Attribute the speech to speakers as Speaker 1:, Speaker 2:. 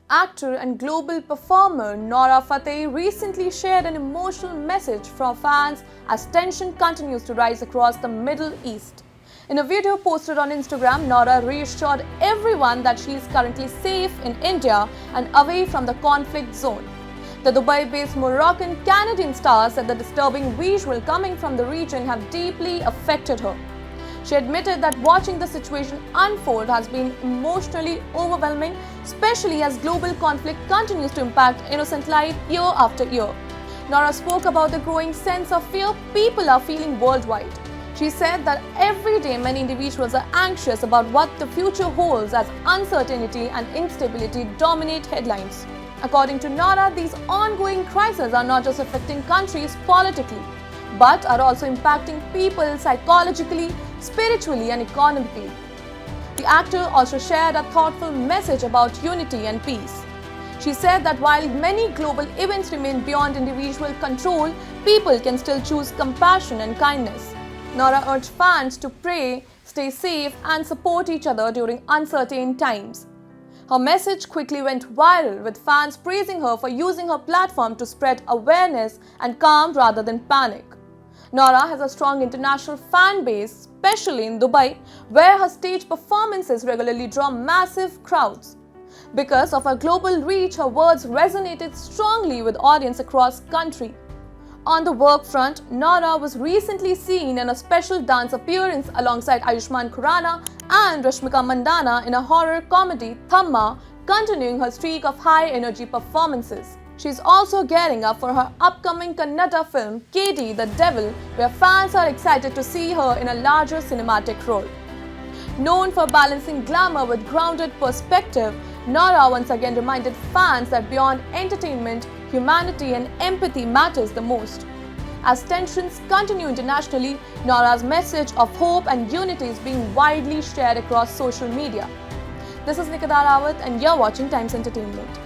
Speaker 1: Actor and global performer Nora Fatehi recently shared an emotional message for fans as tension continues to rise across the Middle East. In a video posted on Instagram, Nora reassured everyone that she is currently safe in India and away from the conflict zone. The Dubai-based Moroccan-Canadian star said the disturbing visual coming from the region have deeply affected her. She admitted that watching the situation unfold has been emotionally overwhelming, especially as global conflict continues to impact innocent life year after year. Nora spoke about the growing sense of fear people are feeling worldwide. She said that every day many individuals are anxious about what the future holds as uncertainty and instability dominate headlines. According to Nora, these ongoing crises are not just affecting countries politically, but are also impacting people psychologically, spiritually and economically. The actor also shared a thoughtful message about unity and peace. She said that while many global events remain beyond individual control, people can still choose compassion and kindness. Nora urged fans to pray, stay safe and support each other during uncertain times. Her message quickly went viral, with fans praising her for using her platform to spread awareness and calm rather than panic. Nora has a strong international fan base, especially in Dubai, where her stage performances regularly draw massive crowds. Because of her global reach, her words resonated strongly with audiences across the country. On the work front, Nora was recently seen in a special dance appearance alongside Ayushmann Khurrana and Rashmika Mandanna in a horror comedy, Thamma, continuing her streak of high-energy performances. She is also gearing up for her upcoming Kannada film, KD the Devil, where fans are excited to see her in a larger cinematic role. Known for balancing glamour with grounded perspective, Nora once again reminded fans that beyond entertainment, humanity and empathy matters the most. As tensions continue internationally, Nora's message of hope and unity is being widely shared across social media. This is Nikita Rawat and you're watching Times Entertainment.